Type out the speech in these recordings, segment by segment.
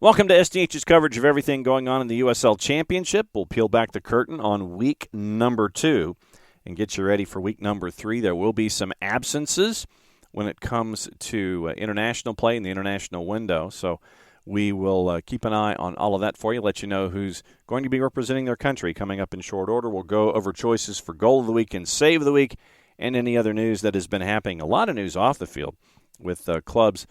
Welcome to SDH's coverage of everything going on in the USL Championship. We'll peel back the curtain on week number 2 and get you ready for week number 3. There will be some absences when it comes to international play in the international window. So we will keep an eye on all of that for you, let you know who's going to be representing their country coming up in short order. We'll go over choices for goal of the week and save of the week and any other news that has been happening. A lot of news off the field with clubs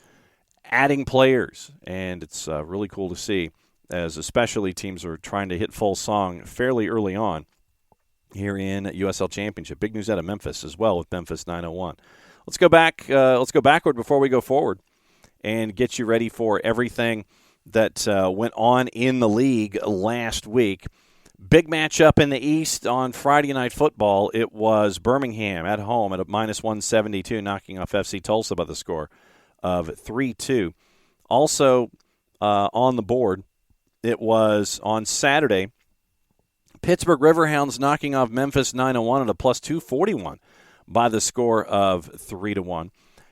adding players, and it's really cool to see as especially teams are trying to hit full song fairly early on here in USL Championship. Big news out of Memphis as well with Memphis 901. Let's go back. Let's go backward before we go forward and get you ready for everything that went on in the league last week. Big matchup in the East on Friday Night Football. It was Birmingham at home at a -172, knocking off FC Tulsa by the score of 3-2. Also on the board, it was on Saturday, Pittsburgh Riverhounds knocking off Memphis 901 at a +241 by the score of 3-1.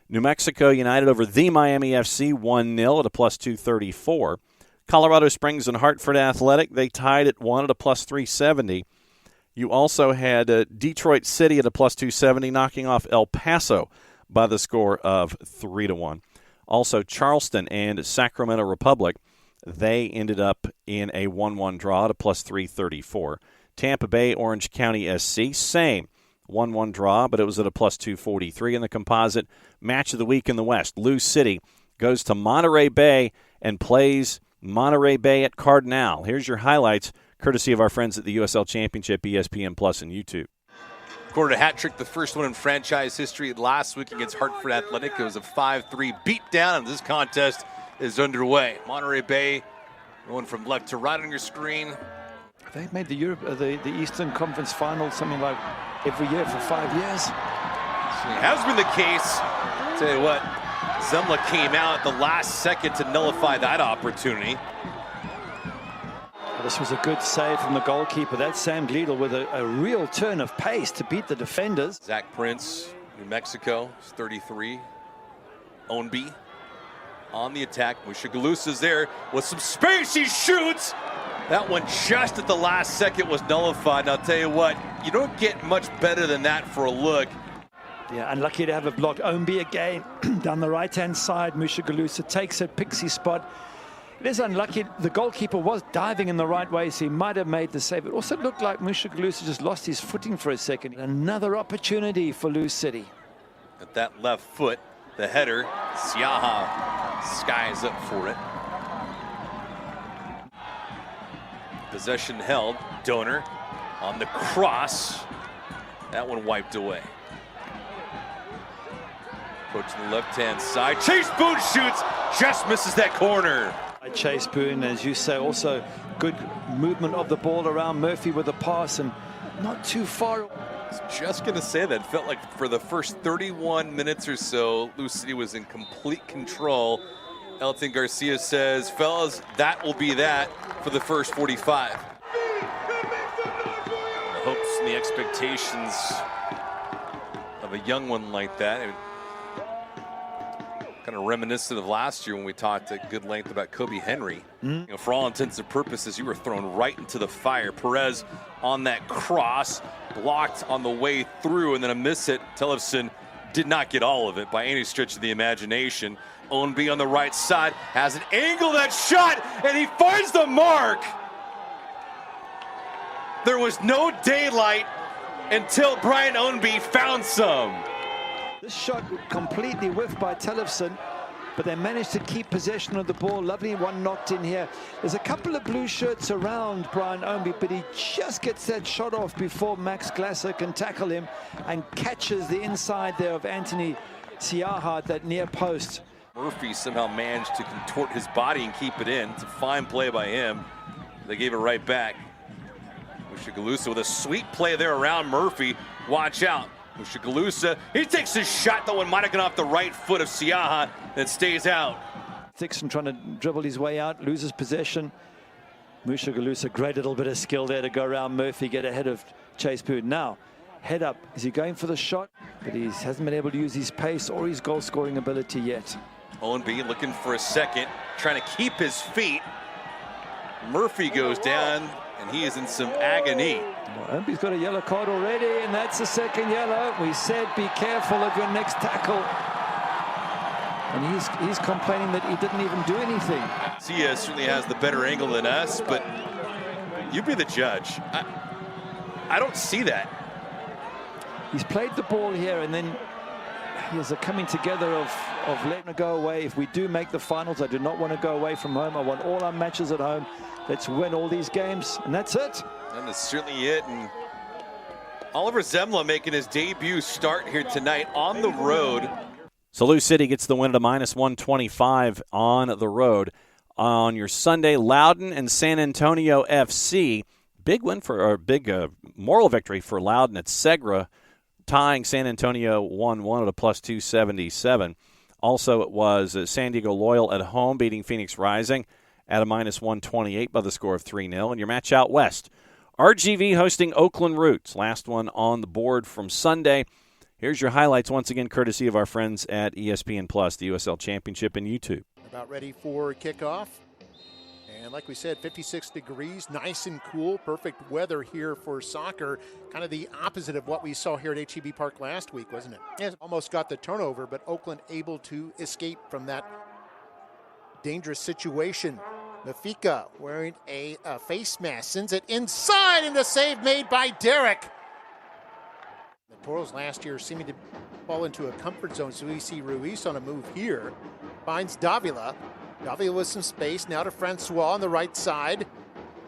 New Mexico United over the Miami FC 1-0 at a +234. Colorado Springs and Hartford Athletic, they tied at 1 at a +370. You also had Detroit City at a +270, knocking off El Paso by the score of 3-1. Also, Charleston and Sacramento Republic, they ended up in a 1-1 draw at a +334. Tampa Bay Orange County SC, same 1-1 draw, but it was at a +243. In the composite match of the week in the West, Lou City goes to Monterey Bay and plays Monterey Bay at Cardinal. Here's your highlights, courtesy of our friends at the USL Championship, ESPN Plus, and YouTube. Scored a hat trick, the first one in franchise history last week against Hartford Athletic. It was a 5-3 beatdown, and this contest is underway. Monterey Bay going from left to right on your screen. They've made the Eastern Conference Final something like every year for 5 years. So it has been the case. Tell you what, Zemla came out at the last second to nullify that opportunity. This was a good save from the goalkeeper. That's Sam Gleadle with a real turn of pace to beat the defenders. Zach Prince, New Mexico, is 33. Ownby on the attack. Mushagalusa's there with some space. He shoots. That one just at the last second was nullified. And I'll tell you what, you don't get much better than that for a look. Yeah, unlucky to have a block. Ownby again down the right-hand side. Mushagalusa takes it, picks his spot. It is unlucky. The goalkeeper was diving in the right way, so he might have made the save. It also looked like Mushagalusa just lost his footing for a second. Another opportunity for Lou City. At that left foot, the header, Siaha skies up for it. Possession held. Donor on the cross. That one wiped away. Approaching the left-hand side. Chase Boone shoots. Just misses that corner. Chase Boone, as you say, also good movement of the ball around Murphy with a pass and not too far. I was just going to say that. It felt like for the first 31 minutes or so, Lou City was in complete control. Elton Garcia says, fellas, that will be that for the first 45. The hopes and the expectations of a young one like that. Kind of reminiscent of last year when we talked at good length about Kobe Henry. You know, for all intents and purposes, you were thrown right into the fire. Perez on that cross, blocked on the way through, and then a miss hit. Tellefson did not get all of it by any stretch of the imagination. Ownby on the right side has an angle that shot, and he finds the mark. There was no daylight until Brian Ownby found some. This shot completely whiffed by Tellefson, but they managed to keep possession of the ball. Lovely one knocked in here. There's a couple of blue shirts around Brian Ownby, but he just gets that shot off before Max Glasser can tackle him and catches the inside there of Anthony Siaha at that near post. Murphy somehow managed to contort his body and keep it in. It's a fine play by him. They gave it right back. Mushagalusa with a sweet play there around Murphy. Watch out. Mushagalusa, he takes his shot, though, and might have gone off the right foot of Siaha, and stays out. Thixon trying to dribble his way out, loses possession. Mushagalusa, great little bit of skill there to go around Murphy, get ahead of Chase Boone. Now, head up. Is he going for the shot? But he hasn't been able to use his pace or his goal-scoring ability yet. Owenby looking for a second, trying to keep his feet. Murphy goes down, and he is in some agony. Owenby's got a yellow card already, and that's the second yellow. We said be careful of your next tackle. And he's complaining that he didn't even do anything. Sia certainly has the better angle than us, but you be the judge. I don't see that. He's played the ball here, and then there's a coming together of letting it go away. If we do make the finals, I do not want to go away from home. I want all our matches at home. Let's win all these games, and that's it. And that's certainly it. And Oliver Zemla making his debut start here tonight on the road. Sault City gets the win at a -125 on the road. On your Sunday, Loudoun and San Antonio FC. Big win for, big moral victory for Loudoun at Segra, tying San Antonio 1-1 at a +277. Also, it was San Diego Loyal at home beating Phoenix Rising at a -128 by the score of 3-0. And your match out west, RGV hosting Oakland Roots. Last one on the board from Sunday. Here's your highlights once again, courtesy of our friends at ESPN Plus, the USL Championship, and YouTube. About ready for kickoff. And like we said, 56 degrees, nice and cool, perfect weather here for soccer. Kind of the opposite of what we saw here at HEB Park last week, wasn't it? Yes. Almost got the turnover, but Oakland able to escape from that dangerous situation. Mafika wearing a face mask, sends it inside, and the save made by Derek. The Toros last year seeming to fall into a comfort zone, so we see Ruiz on a move here. Finds Davila. Davila with some space, now to Francois on the right side.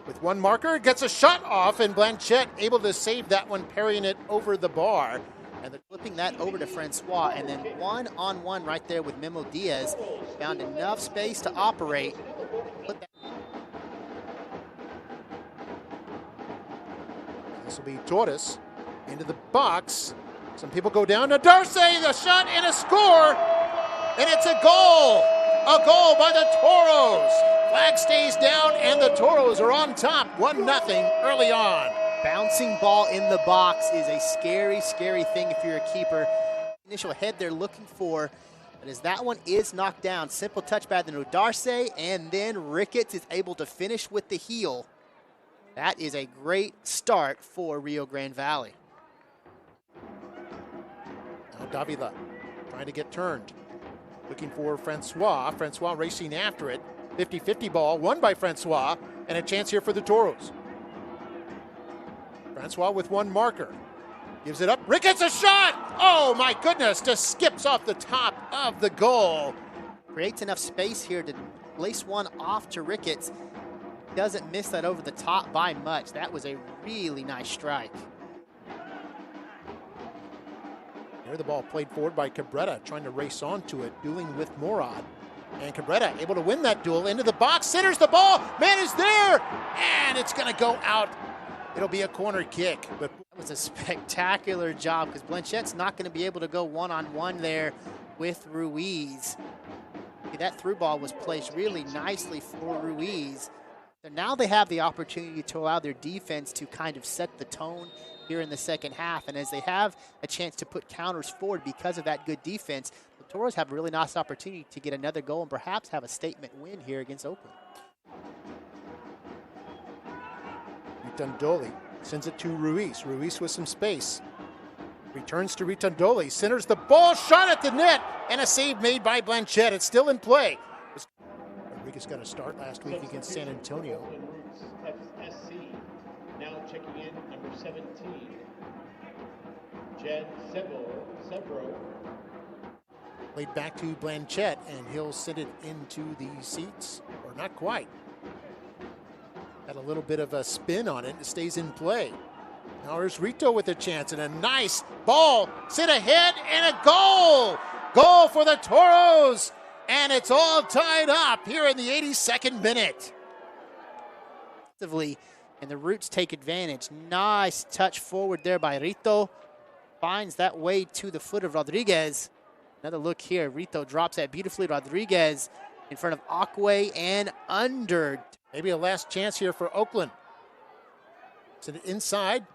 With one marker, gets a shot off, and Blanchette able to save that one, parrying it over the bar. And flipping that over to Francois, and then one-on-one right there with Memo Diaz. Found enough space to operate. This will be Torres into the box. Some people go down to Darcy, the shot and a score, and it's a goal. A goal by the Toros. Flag stays down, and the Toros are on top, 1-0 early on. Bouncing ball in the box is a scary, scary thing if you're a keeper. Initial head they're looking for, but as that one is knocked down, simple touch by the Nodarce, and then Ricketts is able to finish with the heel. That is a great start for Rio Grande Valley. Now Davila trying to get turned. Looking for Francois. Francois racing after it. 50-50 ball, won by Francois, and a chance here for the Toros. Francois with one marker. Gives it up. Ricketts a shot! Oh my goodness, just skips off the top of the goal. Creates enough space here to lace one off to Ricketts. Doesn't miss that over the top by much. That was a really nice strike. There the ball played forward by Cabrera, trying to race onto it, dueling with Morad. And Cabrera able to win that duel into the box, centers the ball, man is there, and it's going to go out. It'll be a corner kick. But that was a spectacular job because Blanchette's not going to be able to go one-on-one there with Ruiz. That through ball was placed really nicely for Ruiz. So now they have the opportunity to allow their defense to kind of set the tone here in the second half. And as they have a chance to put counters forward because of that good defense, the Toros have a really nice opportunity to get another goal and perhaps have a statement win here against Oakland. Ritandoli sends it to Ruiz. Ruiz with some space. Returns to Ritandoli, centers the ball, shot at the net, and a save made by Blanchette. It's still in play. Rodriguez got a start last week against San Antonio. SC now checking in number 17, Jed Severo. Played back to Blanchette, and he'll send it into the seats, or not quite. Had a little bit of a spin on it. It stays in play. Now here's Rito with a chance, and a nice ball sent ahead, and a goal! Goal for the Toros! And it's all tied up here in the 82nd minute. And the Roots take advantage. Nice touch forward there by Rito. Finds that way to the foot of Rodriguez. Another look here. Rito drops that beautifully. Rodriguez in front of Akwe and under. Maybe a last chance here for Oakland. Send it inside.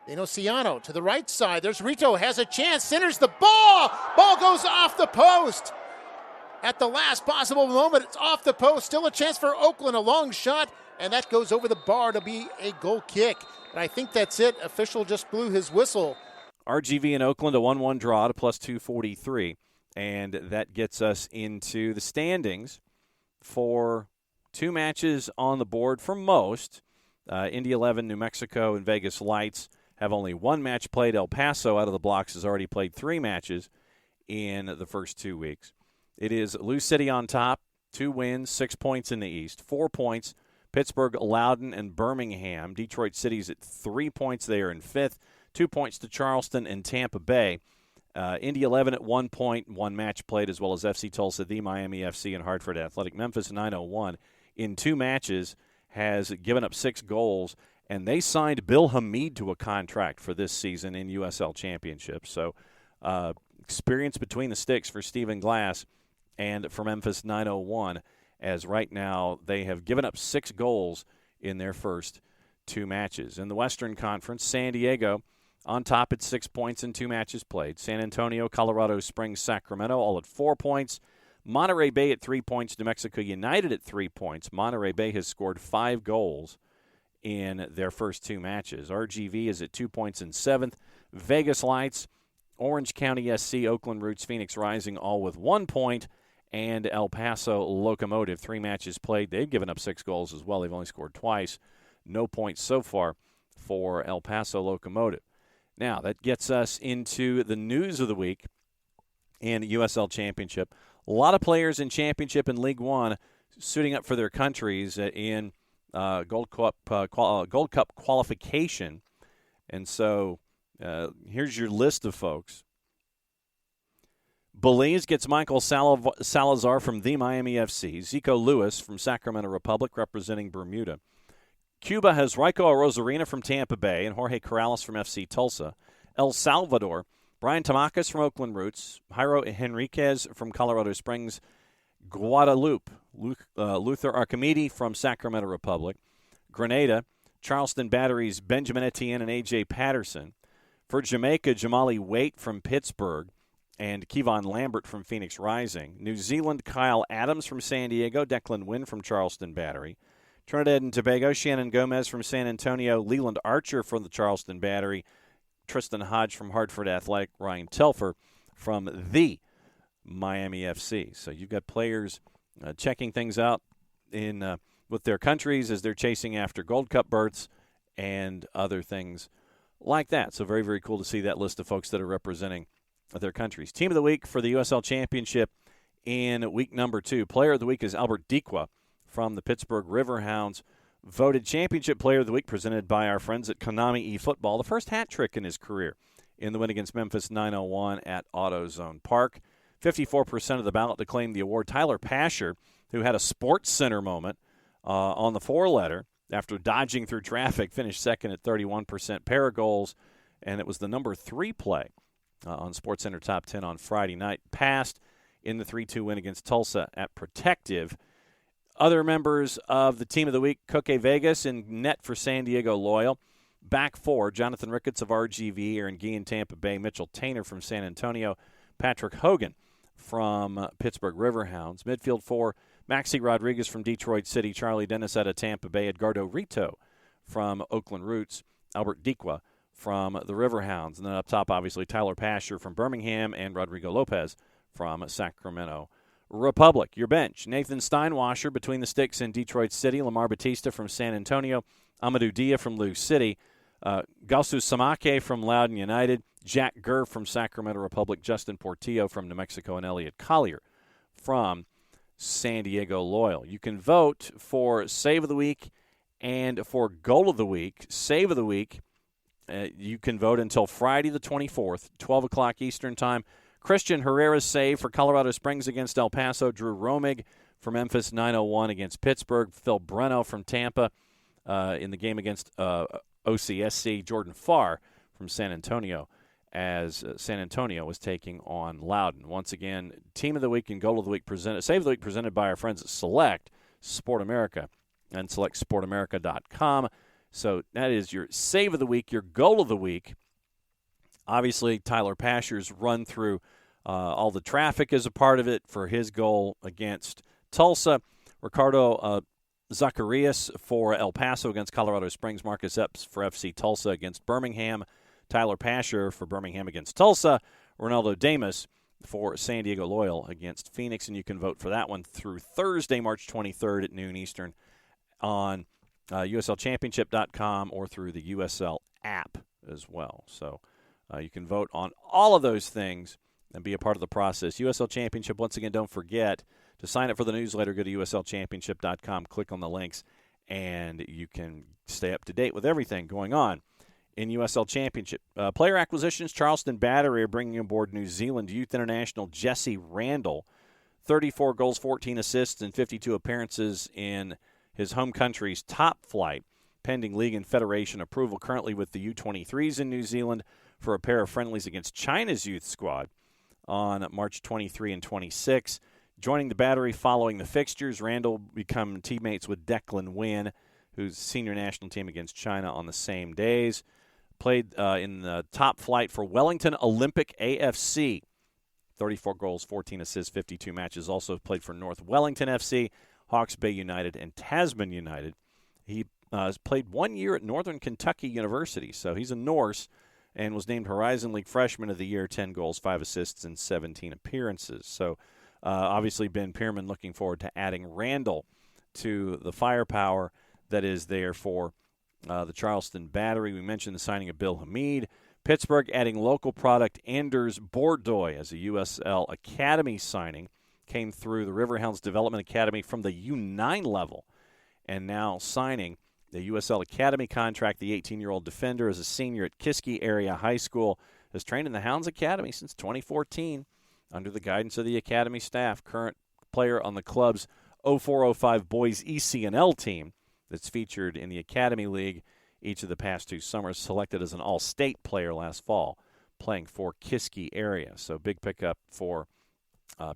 Denociano to the right side. There's Rito, has a chance, centers the ball. Ball goes off the post. at the last possible moment. It's off the post. Still a chance for Oakland. A long shot, and that goes over the bar to be a goal kick. And I think that's it. Official just blew his whistle. RGV and Oakland, a 1-1 draw to plus 243. And that gets us into the standings for 2 matches on the board for most. Indy 11, New Mexico, and Vegas Lights have only 1 match played. El Paso, out of the blocks, has already played 3 matches in the first 2 weeks. It is Lou City on top, 2 wins, 6 points in the East, 4 points. Pittsburgh, Loudoun, and Birmingham. Detroit City's at 3 points. They are in 5th. 2 points to Charleston and Tampa Bay. Indy 11 at 1 point, 1 match played, as well as FC Tulsa, the Miami FC, and Hartford Athletic. Memphis 901 in 2 matches has given up 6 goals, and they signed Bill Hamid to a contract for this season in USL Championship. So experience between the sticks for Stephen Glass and for Memphis 901, as right now they have given up 6 goals in their first 2 matches. In the Western Conference, San Diego on top at 6 points in 2 matches played. San Antonio, Colorado Springs, Sacramento all at 4 points. Monterey Bay at 3 points. New Mexico United at 3 points. Monterey Bay has scored 5 goals in their first 2 matches. RGV is at 2 points in 7th. Vegas Lights, Orange County SC, Oakland Roots, Phoenix Rising all with 1 point. And El Paso Locomotive, 3 matches played. They've given up 6 goals as well. They've only scored twice. No points so far for El Paso Locomotive. Now, that gets us into the news of the week in the USL Championship. A lot of players in Championship and League One suiting up for their countries in Gold Cup qualification. And so here's your list of folks. Belize gets Michael Salazar from the Miami FC. Zico Lewis from Sacramento Republic representing Bermuda. Cuba has Rico Rosarina from Tampa Bay and Jorge Corrales from FC Tulsa. El Salvador, Brian Tamakas from Oakland Roots. Jairo Henriquez from Colorado Springs. Guadalupe, Luther Archimede from Sacramento Republic. Grenada, Charleston Batteries, Benjamin Etienne and A.J. Patterson. For Jamaica, Jamali Waite from Pittsburgh and Kevon Lambert from Phoenix Rising. New Zealand, Kyle Adams from San Diego. Declan Wynn from Charleston Battery. Trinidad and Tobago, Shannon Gomez from San Antonio, Leland Archer from the Charleston Battery, Tristan Hodge from Hartford Athletic, Ryan Telfer from the Miami FC. So you've got players checking things out in with their countries as they're chasing after Gold Cup berths and other things like that. So very, very cool to see that list of folks that are representing their countries. Team of the week for the USL Championship in week number 2. Player of the week is Albert Dikwa from the Pittsburgh Riverhounds, voted Championship Player of the Week, presented by our friends at Konami eFootball. The first hat trick in his career in the win against Memphis 901 at AutoZone Park. 54% of the ballot to claim the award. Tyler Pasher, who had a Sports Center moment on the 4-letter after dodging through traffic, finished second at 31%. Pair of goals, and it was the number 3 play on Sports Center Top 10 on Friday night. Passed in the 3-2 win against Tulsa at Protective. Other members of the Team of the Week, Coque Vegas in net for San Diego Loyal. Back 4, Jonathan Ricketts of RGV, Aaron Gee in Tampa Bay, Mitchell Tainer from San Antonio, Patrick Hogan from Pittsburgh Riverhounds. Midfield 4, Maxi Rodriguez from Detroit City, Charlie Dennis out of Tampa Bay, Edgardo Rito from Oakland Roots, Albert Dikwa from the Riverhounds. And then up top, obviously, Tyler Pasher from Birmingham and Rodrigo Lopez from Sacramento Republic. Your bench, Nathan Steinwasser between the sticks in Detroit City, Lamar Batista from San Antonio, Amadou Dia from Lou City, Gausu Samake from Loudoun United, Jack Gurr from Sacramento Republic, Justin Portillo from New Mexico, and Elliot Collier from San Diego Loyal. You can vote for Save of the Week and for Goal of the Week. Save of the Week, you can vote until Friday the 24th, 12 o'clock Eastern Time. Christian Herrera's save for Colorado Springs against El Paso. Drew Romig for Memphis 901 against Pittsburgh. Phil Breno from Tampa in the game against OCSC. Jordan Farr from San Antonio as San Antonio was taking on Loudoun. Once again, Team of the Week and Goal of the Week Save of the Week presented by our friends at Select Sport America and SelectSportAmerica.com. So that is your Save of the Week, your Goal of the Week. Obviously, Tyler Pasher's run through All the traffic is a part of it for his goal against Tulsa. Ricardo Zacharias for El Paso against Colorado Springs. Marcus Epps for FC Tulsa against Birmingham. Tyler Pasher for Birmingham against Tulsa. Ronaldo Damas for San Diego Loyal against Phoenix. And you can vote for that one through Thursday, March 23rd at noon Eastern on USLChampionship.com or through the USL app as well. So you can vote on all of those things and be a part of the process. USL Championship, once again, don't forget to sign up for the newsletter. Go to USLChampionship.com, click on the links, and you can stay up to date with everything going on in USL Championship. Player acquisitions, Charleston Battery are bringing aboard New Zealand Youth International Jesse Randall. 34 goals, 14 assists, and 52 appearances in his home country's top flight, pending league and federation approval. Currently with the U23s in New Zealand for a pair of friendlies against China's youth squad on March 23 and 26. Joining the Battery following the fixtures, Randall become teammates with Declan Wynn, who's senior national team against China on the same days. Played in the top flight for Wellington Olympic AFC. 34 goals, 14 assists, 52 matches. Also played for North Wellington FC, Hawke's Bay United, and Tasman United. He has played 1 year at Northern Kentucky University, so he's a Norse, and was named Horizon League Freshman of the Year, 10 goals, 5 assists, and 17 appearances. So obviously Ben Pierman looking forward to adding Randall to the firepower that is there for the Charleston Battery. We mentioned the signing of Bill Hamid. Pittsburgh adding local product Anders Bordoy as a USL Academy signing. Came through the Riverhounds Development Academy from the U9 level, and now signing the USL Academy contract. The 18-year-old defender is a senior at Kiski Area High School, has trained in the Hounds Academy since 2014 under the guidance of the Academy staff. Current player on the club's 0405 Boys ECNL team that's featured in the Academy League each of the past 2 summers. Selected as an all-state player last fall, playing for Kiski Area. So big pickup for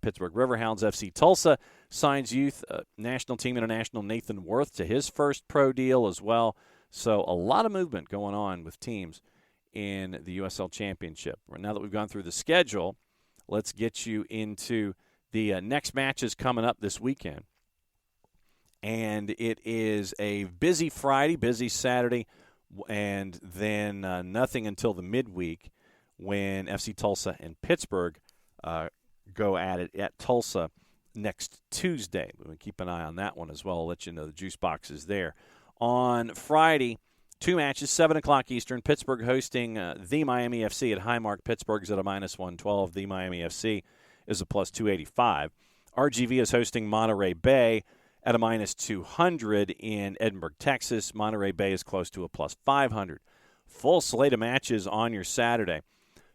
Pittsburgh Riverhounds. FC Tulsa signs youth national team international Nathan Worth to his first pro deal as well. So a lot of movement going on with teams in the USL Championship. Now that we've gone through the schedule, let's get you into the next matches coming up this weekend. And it is a busy Friday, busy Saturday, and then nothing until the midweek when FC Tulsa and Pittsburgh go at it at Tulsa next Tuesday. We'll keep an eye on that one as well. I'll let you know the juice box is there. On Friday, 2 matches, 7 o'clock Eastern. Pittsburgh hosting the Miami FC at Highmark. Pittsburgh's at a -112. The Miami FC is a +285. RGV is hosting Monterey Bay at a -200 in Edinburgh, Texas. Monterey Bay is close to a +500. Full slate of matches on your Saturday.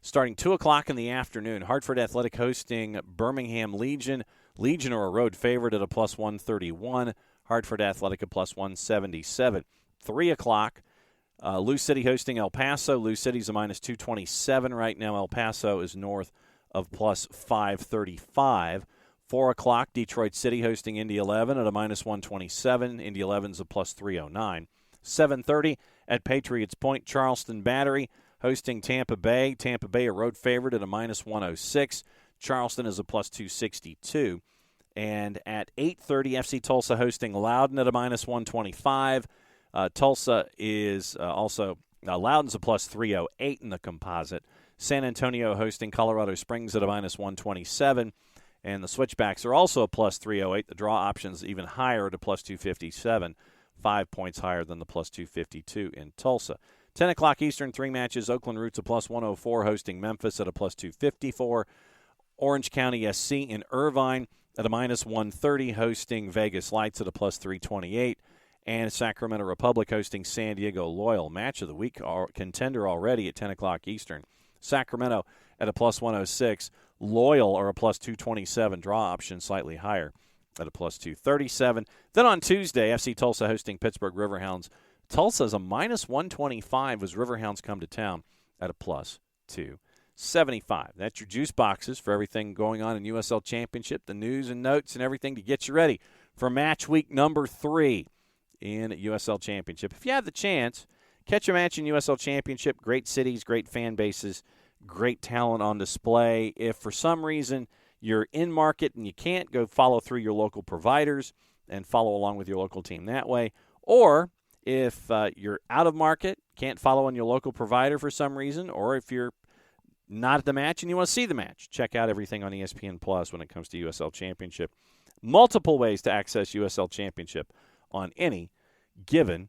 Starting 2 o'clock in the afternoon, Hartford Athletic hosting Birmingham Legion. Legion are a road favorite at a +131. Hartford Athletic a +177. 3 o'clock, Lou City hosting El Paso. Lou City's a -227 right now. El Paso is north of +535. 4 o'clock, Detroit City hosting Indy 11 at a -127. Indy 11's a +309. 7:30 at Patriots Point, Charleston Battery hosting Tampa Bay. Tampa Bay a road favorite at a -106. Charleston is a +262. And at 8:30, FC Tulsa hosting Loudoun at a -125. Tulsa is also Loudoun's a +308 in the composite. San Antonio hosting Colorado Springs at a -127. And the Switchbacks are also a +308. The draw option's even higher at a +257, 5 points higher than the +252 in Tulsa. 10 o'clock Eastern, 3 matches. Oakland Roots a +104, hosting Memphis at a +254. Orange County SC in Irvine at a -130, hosting Vegas Lights at a +328. And Sacramento Republic hosting San Diego Loyal. Match of the week contender already at 10 o'clock Eastern. Sacramento at a +106. Loyal are a +227. Draw option slightly higher at a +237. Then on Tuesday, FC Tulsa hosting Pittsburgh Riverhounds. Tulsa's a -125 as Riverhounds come to town at a +275. That's your juice boxes for everything going on in USL Championship, the news and notes and everything to get you ready for match week number 3 in USL Championship. If you have the chance, catch a match in USL Championship. Great cities, great fan bases, great talent on display. If for some reason you're in market and you can't, go follow through your local providers and follow along with your local team that way. Or if you're out of market, can't follow on your local provider for some reason, or if you're not at the match and you want to see the match, check out everything on ESPN Plus when it comes to USL Championship. Multiple ways to access USL Championship on any given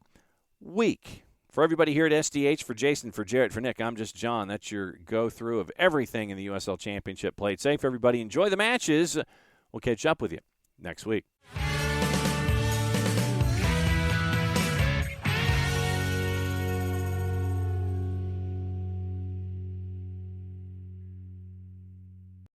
week. For everybody here at SDH, for Jason, for Jarrett, for Nick, I'm just John. That's your go-through of everything in the USL Championship. Play it safe, everybody. Enjoy the matches. We'll catch up with you next week.